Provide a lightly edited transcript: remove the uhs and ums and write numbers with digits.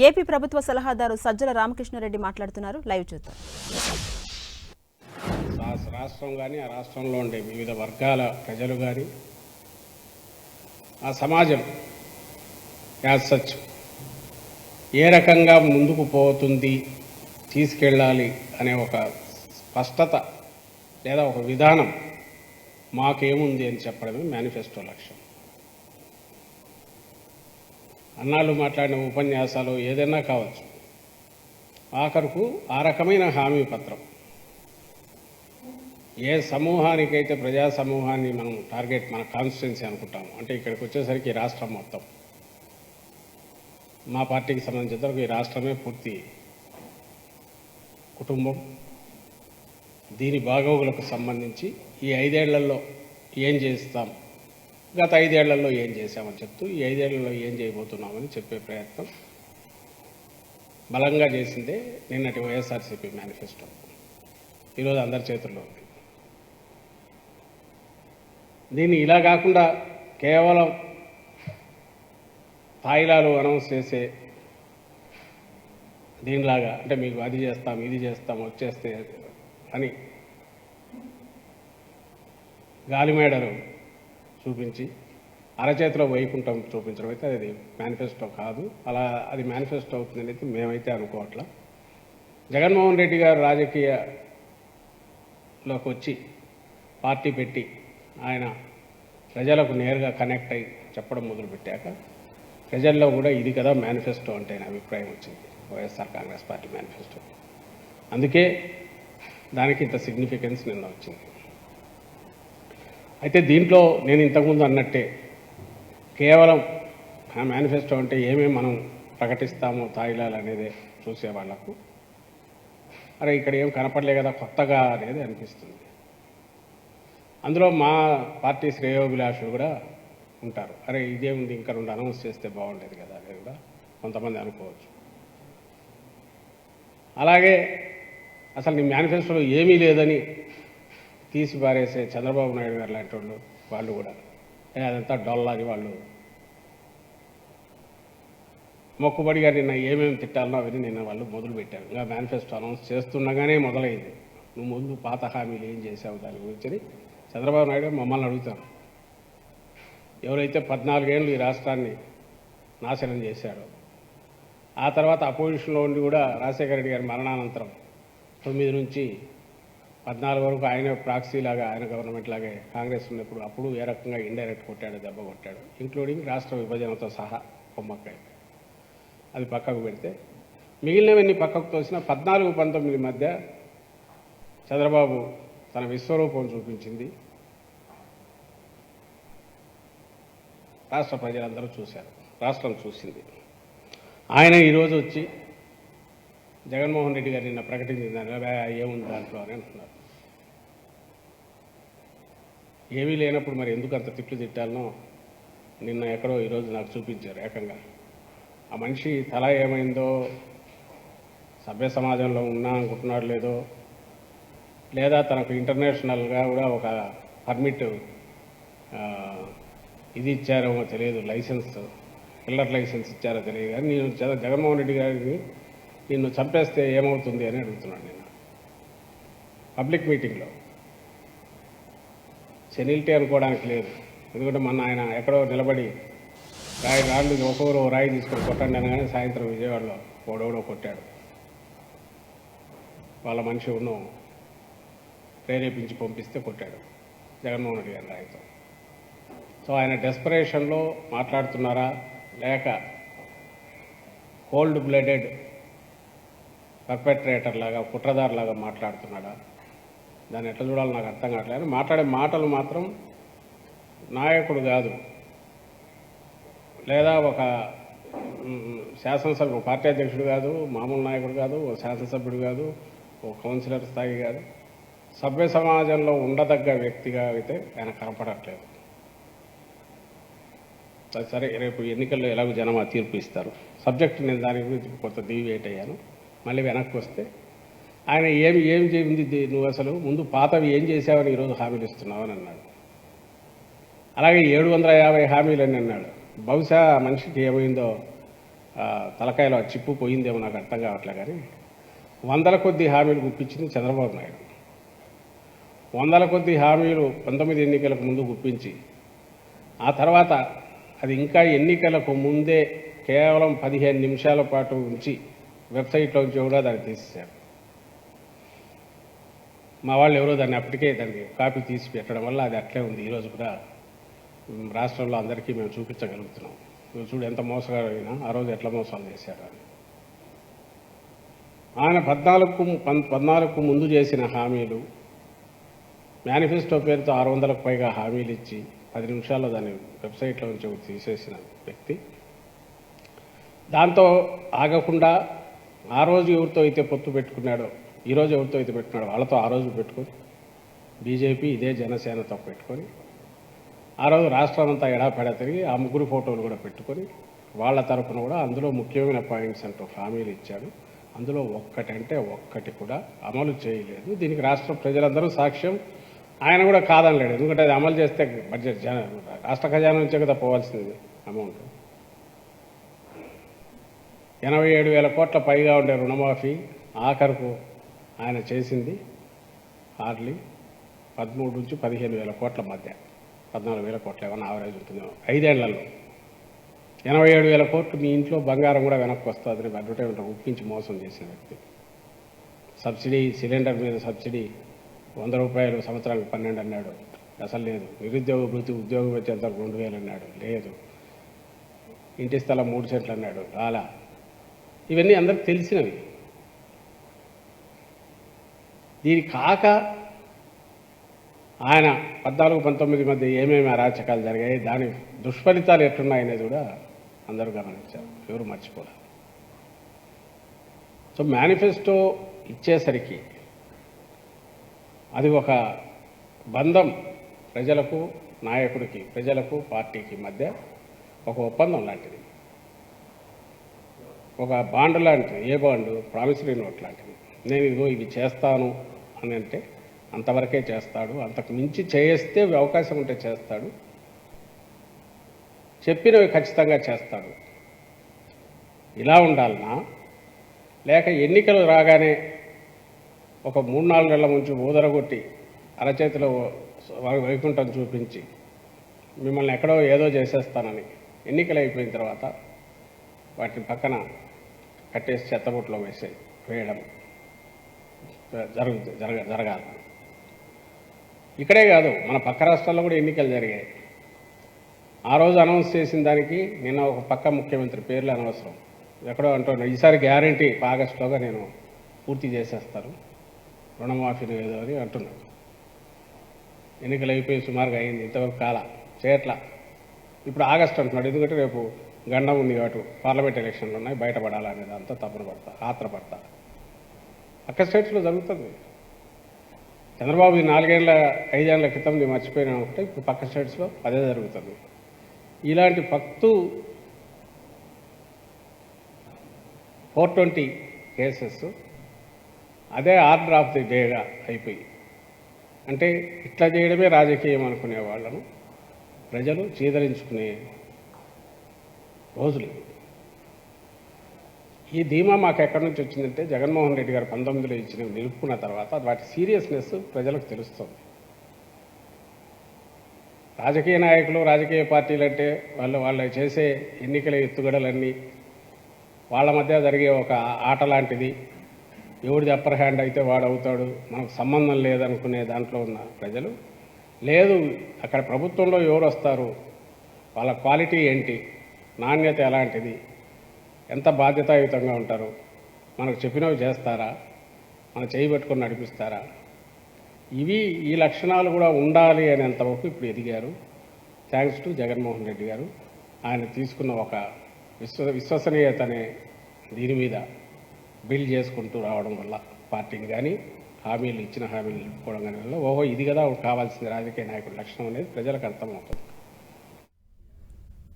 AP ప్రభుత్వ సలహాదారు సజ్జల రామకృష్ణారెడ్డి మాట్లాడుతున్నారు. లైవ్ చూద్దాం. రాష్ట్రం కానీ ఆ రాష్ట్రంలో ఉండే వివిధ వర్గాల ప్రజలు కానీ ఆ సమాజం యాజ్ సచ్ ఏ రకంగా ముందుకు పోతుంది, తీసుకెళ్ళాలి అనే ఒక స్పష్టత లేదా ఒక విధానం మాకేముంది అని చెప్పడమే మేనిఫెస్టో లక్ష్యం. అన్నాళ్ళు మాట్లాడిన ఉపన్యాసాలు ఏదైనా కావచ్చు, ఆఖరుకు ఆ రకమైన హామీ పత్రం ఏ సమూహానికైతే ప్రజా సమూహాన్ని మనం టార్గెట్ మన కాన్స్టిట్యున్సీ అనుకుంటాము, అంటే ఇక్కడికి వచ్చేసరికి ఈ రాష్ట్రం మొత్తం మా పార్టీకి సంబంధించినంతవరకు ఈ రాష్ట్రమే పూర్తి కుటుంబం. దీని బాగోగులకు సంబంధించి ఈ 5 ఏళ్లలో ఏం చేస్తాం, గత 5 ఏళ్లలో ఏం చేశామని చెప్తూ ఈ 5 ఏళ్లలో ఏం చేయబోతున్నామని చెప్పే ప్రయత్నం బలంగా చేసిందే నిన్నటి వైఎస్ఆర్సీపీ మేనిఫెస్టో. ఈరోజు అందరి చేతుల్లో ఉంది. దీన్ని ఇలా కాకుండా కేవలం తాయిలాలు అనౌన్స్ చేసే దీనిలాగా, అంటే మీకు అది చేస్తాం ఇది చేస్తాం వచ్చేస్తే అని గాలిమేడలు చూపించి అరచేతిలో వైకుంఠం చూపించడం అయితే అది మేనిఫెస్టో కాదు. అలా అది మేనిఫెస్టో అవుతుందని అయితే మేమైతే అనుకోవట్లా. జగన్మోహన్ రెడ్డి గారు రాజకీయాల్లోకి వచ్చి పార్టీ పెట్టి ఆయన ప్రజలకు నేరుగా కనెక్ట్ అయ్యి చెప్పడం మొదలుపెట్టాక ప్రజల్లో కూడా ఇది కదా మేనిఫెస్టో అంటే అభిప్రాయం వచ్చింది వైఎస్ఆర్ కాంగ్రెస్ పార్టీ మేనిఫెస్టో. అందుకే దానికి ఇంత సిగ్నిఫికెన్స్ నిన్న వచ్చింది. అయితే దీంట్లో నేను ఇంతకుముందు అన్నట్టే కేవలం ఆ మేనిఫెస్టో అంటే ఏమేమి మనం ప్రకటిస్తామో తాయిలాలు అనేది చూసేవాళ్లకు అరే ఇక్కడ ఏం కనపడలే కదా కొత్తగా అనేది అనిపిస్తుంది. అందులో మా పార్టీ శ్రేయోభిలాషులు కూడా ఉంటారు. అరే ఇదేముంది ఇంకా 2 అనౌన్స్ చేస్తే బాగుండేది కదా అనేది కూడా కొంతమంది అనుకోవచ్చు. అలాగే అసలు నీ మేనిఫెస్టోలో ఏమీ లేదని తీసి పారేసే చంద్రబాబు నాయుడు గారు లాంటి వాళ్ళు కూడా అదంతా డొల్లని వాళ్ళు మొక్కుబడిగా నిన్న ఏమేమి తిట్టాలనో అవన్నీ నిన్న వాళ్ళు మొదలుపెట్టారు. ఇంకా మేనిఫెస్టో అనౌన్స్ చేస్తుండగానే మొదలైంది. నువ్వు ముందు పాత హామీలు ఏం చేసావు దాని గురించి చంద్రబాబు నాయుడు మమ్మల్ని అడుగుతారు. ఎవరైతే 14 ఏళ్ళు ఈ రాష్ట్రాన్ని నాశనం చేశాడో, ఆ తర్వాత అపోజిషన్లో ఉండి కూడా రాజశేఖర రెడ్డి గారి మరణానంతరం 9 నుంచి 14 వరకు ఆయన ప్రాక్సీలాగా ఆయన గవర్నమెంట్ లాగే కాంగ్రెస్ ఉన్నప్పుడు అప్పుడు ఏ రకంగా ఇండైరెక్ట్ కొట్టాడు, దెబ్బ కొట్టాడు, ఇంక్లూడింగ్ రాష్ట్ర విభజనతో సహా కొమ్మక్కాయ. అది పక్కకు పెడితే మిగిలినవన్నీ పక్కకు తోసిన 14-19 మధ్య చంద్రబాబు తన విశ్వరూపం చూపించింది. రాష్ట్ర ప్రజలందరూ చూశారు, రాష్ట్రం చూసింది. ఆయన ఈరోజు వచ్చి జగన్మోహన్ రెడ్డి గారు నిన్న ప్రకటించింది ఏముంది దాంట్లో అని అంటున్నారు. ఏమీ లేనప్పుడు మరి ఎందుకు అంత తిట్లు తిట్టాలనో నిన్న ఎక్కడో ఈరోజు నాకు చూపించారు ఏకంగా. ఆ మనిషి తల ఏమైందో, సభ్య సమాజంలో ఉన్నా అనుకుంటున్నాడు లేదో, లేదా తనకు ఇంటర్నేషనల్గా కూడా ఒక పర్మిట్ ఇది ఇచ్చారేమో తెలియదు, లైసెన్స్ కిల్లర్ లైసెన్స్ ఇచ్చారో తెలియదు. కానీ నేను జగన్మోహన్ రెడ్డి గారిని నిన్ను చంపేస్తే ఏమవుతుంది అని అడుగుతున్నాను నేను పబ్లిక్ మీటింగ్లో. సెనిలిటీ అనుకోవడానికి లేదు, ఎందుకంటే మొన్న ఆయన ఎక్కడో నిలబడి రాళ్ళు ఒక్కొక్కరు రాయి తీసుకొని కొట్టండి అనగానే సాయంత్రం విజయవాడలో ఓడోడో కొట్టాడు. వాళ్ళ మనిషి ఉన్నో ప్రేరేపించి పంపిస్తే కొట్టాడు జగన్మోహన్ రెడ్డి గారి రాయితో. సో ఆయన డెస్పరేషన్లో మాట్లాడుతున్నారా లేక కోల్డ్ బ్లడెడ్ పర్పెట్రేటర్ లాగా కుట్రదారు లాగా మాట్లాడుతున్నాడా, దాన్ని ఎట్లా చూడాలో నాకు అర్థం కావట్లేదు. మాట్లాడే మాటలు మాత్రం నాయకుడు కాదు, లేదా ఒక శాసనసభ్యుడు పార్టీ అధ్యక్షుడు కాదు, మామూలు నాయకుడు కాదు, ఓ శాసనసభ్యుడు కాదు, ఓ కౌన్సిలర్ స్థాయి కాదు, సభ్య సమాజంలో ఉండదగ్గ వ్యక్తిగా అయితే ఆయన కనపడట్లేదు. సరే రేపు ఎన్నికల్లో ఎలాగో జనం ఆ తీర్పు ఇస్తారు. సబ్జెక్ట్ నేను దాని గురించి కొంత డీవియేట్ అయ్యాను. మళ్ళీ వెనక్కి వస్తే ఆయన ఏమి చేయింది, నువ్వు అసలు ముందు పాతవి ఏం చేసావని ఈరోజు హామీలు ఇస్తున్నావు అని అన్నాడు. అలాగే 750 హామీలు అని అన్నాడు. బహుశా మనిషికి ఏమైందో తలకాయలో ఆ చిప్పు పోయిందేమో నాకు అర్థం కావట్లే కానీ వందల కొద్ది హామీలు గుప్పించింది చంద్రబాబు నాయుడు. వందల కొద్ది హామీలు 19 ఎన్నికలకు ముందు గుప్పించి ఆ తర్వాత అది ఇంకా ఎన్నికలకు ముందే కేవలం 15 నిమిషాల పాటు ఉంచి వెబ్సైట్లోంచి కూడా దాన్ని తీసేశారు. మా వాళ్ళు ఎవరో దాన్ని అప్పటికే దాన్ని కాపీ తీసి పెట్టడం వల్ల అది అట్లే ఉంది. ఈరోజు కూడా రాష్ట్రంలో అందరికీ మేము చూపించగలుగుతున్నాం. నువ్వు చూడు ఎంత మోసగాడైనా ఆ రోజు ఎట్లా మోసాలు చేశాడు అని. ఆయన 14కు ముందు చేసిన హామీలు మేనిఫెస్టో పేరుతో 600కు పైగా హామీలు ఇచ్చి 10 నిమిషాల్లో దాన్ని వెబ్సైట్లో నుంచి తీసేసిన వ్యక్తి. దాంతో ఆగకుండా ఆ రోజు ఎవరితో అయితే పొత్తు పెట్టుకున్నాడో ఈరోజు ఎవరితో అయితే పెట్టుకున్నాడో వాళ్ళతో ఆ రోజు పెట్టుకొని బీజేపీ ఇదే జనసేనతో పెట్టుకొని ఆ రోజు రాష్ట్రం అంతా ఎడాపెడా తిరిగి ఆ ముగ్గురు ఫోటోలు కూడా పెట్టుకొని వాళ్ళ తరఫున కూడా అందులో ముఖ్యమైన పాయింట్స్ అంటూ హామీలు ఇచ్చాడు. అందులో ఒక్కటంటే ఒక్కటి కూడా అమలు చేయలేదు. దీనికి రాష్ట్ర ప్రజలందరూ సాక్ష్యం. ఆయన కూడా కాదనలేడు. ఎందుకంటే అది అమలు చేస్తే బడ్జెట్ రాష్ట్ర ఖజానా నుంచే కదా పోవాల్సింది అమౌంట్. 87,000 కోట్ల పైగా ఉండే రుణమాఫీ ఆఖరుకు ఆయన చేసింది హార్డ్లీ 13 నుంచి 15,000 కోట్ల మధ్య, 14,000 కోట్ల ఏమన్నా ఆవరేజ్ ఉంటుందేమో 5 ఏళ్లలో. 87,000 కోట్లు మీ ఇంట్లో బంగారం కూడా వెనక్కి వస్తుందని అడ్వర్టైజ్మెంట్ ఒప్పించి మోసం చేసిన వ్యక్తి. సబ్సిడీ సిలిండర్ మీద సబ్సిడీ 100 రూపాయలు సంవత్సరానికి 12 అన్నాడు, అసలు లేదు. నిరుద్యోగ భృతి ఉద్యోగం వచ్చేంత 2,000 అన్నాడు, లేదు. ఇంటి స్థలం 3 సెంట్లు అన్నాడు, రాలా. ఇవన్నీ అందరికి తెలిసినవి. దీని కాక ఆయన 14-19 మధ్య ఏమేమి అరాచకాలు జరిగాయి, దాని దుష్ఫలితాలు ఎట్లున్నాయనేది కూడా అందరూ గమనించారు, ఎవరు మర్చిపోలేదు. సో మేనిఫెస్టో ఇచ్చేసరికి అది ఒక బంధం, ప్రజలకు నాయకుడికి, ప్రజలకు పార్టీకి మధ్య ఒక ఒప్పందం లాంటిది, ఒక బాండ్ లాంటిది. ఏ బాండు? ప్రామిసరీ నోట్ లాంటిది. నేను ఇదిగో ఇవి చేస్తాను అని అంటే అంతవరకే చేస్తాడు, అంతకు మించి చేస్తే అవకాశం ఉంటే చేస్తాడు, చెప్పినవి ఖచ్చితంగా చేస్తాడు. ఇలా ఉండాలనా, లేక ఎన్నికలు రాగానే ఒక 3-4 నెలల ముంచి ఊదరగొట్టి అరచేతిలో వైకుంఠం చూపించి మిమ్మల్ని ఎక్కడో ఏదో చేసేస్తానని ఎన్నికలు అయిపోయిన తర్వాత వాటిని పక్కన కట్టేసి చెత్తబుట్టలో వేయడం జరగాలి. ఇక్కడే కాదు, మన పక్క రాష్ట్రాల్లో కూడా ఎన్నికలు జరిగాయి. ఆ రోజు అనౌన్స్ చేసిన దానికి నిన్న ఒక పక్క ముఖ్యమంత్రి పేర్లు అనవసరం, ఎక్కడో అంటున్నాడు ఈసారి గ్యారంటీ ఆగస్టులోగా నేను పూర్తి చేసేస్తాను రుణమాఫీని ఏదో అని అంటున్నాడు. ఎన్నికలు అయిపోయి సుమారుగా అయింది, ఇంతవరకు చేయట్లా. ఇప్పుడు ఆగస్టు అంటున్నాడు, ఎందుకంటే రేపు గండం ఉంది కాబట్టి పార్లమెంట్ ఎలక్షన్లు ఉన్నాయి, బయటపడాలనే దాంతో తప్పున పడతా, ఆత్రపడతా. పక్క స్టేట్స్లో జరుగుతుంది. చంద్రబాబు 4-5 ఏళ్ల క్రితం మర్చిపోయినా ఒకటే, ఇప్పుడు పక్క స్టేట్స్లో అదే జరుగుతుంది. ఇలాంటి 420 కేసెస్ అదే ఆర్డర్ ఆఫ్ ది డేగా అయిపోయి, అంటే ఇట్లా చేయడమే రాజకీయం అనుకునే వాళ్ళను ప్రజలు చీదరించుకునే రోజులు. ఈ ధీమా మాకు ఎక్కడి నుంచి వచ్చిందంటే జగన్మోహన్ రెడ్డి గారు 19లో ఇచ్చినవి నిలుపుకున్న తర్వాత వాటి సీరియస్నెస్ ప్రజలకు తెలుస్తుంది. రాజకీయ నాయకులు, రాజకీయ పార్టీలు అంటే వాళ్ళు చేసే ఎన్నికల ఎత్తుగడలన్నీ వాళ్ళ మధ్య జరిగే ఒక ఆట లాంటిది. ఎవడిది అప్పర్ హ్యాండ్ అయితే వాడు అవుతాడు, మనకు సంబంధం లేదనుకునే దాంట్లో ఉన్న ప్రజలు, లేదు అక్కడ ప్రభుత్వంలో ఎవరు వస్తారు, వాళ్ళ క్వాలిటీ ఏంటి, నాణ్యత ఎలాంటిది, ఎంత బాధ్యతాయుతంగా ఉంటారు, మనకు చెప్పినవి చేస్తారా, మన చేయి పట్టుకొని నడిపిస్తారా, ఈ లక్షణాలు కూడా ఉండాలి అనేంతవరకు ఇప్పుడు ఎదిగారు. థ్యాంక్స్ టు జగన్మోహన్ రెడ్డి గారు. ఆయన తీసుకున్న ఒక విశ్వసనీయత అనే దీని మీద బిల్డ్ చేసుకుంటూ రావడం వల్ల పార్టీని కానీ ఇచ్చిన హామీలు నిలుపుకోవడం కానీ వల్ల ఇది కదా కావాల్సిన రాజకీయ నాయకుడి లక్షణం అనేది ప్రజలకు అర్థమవుతుంది.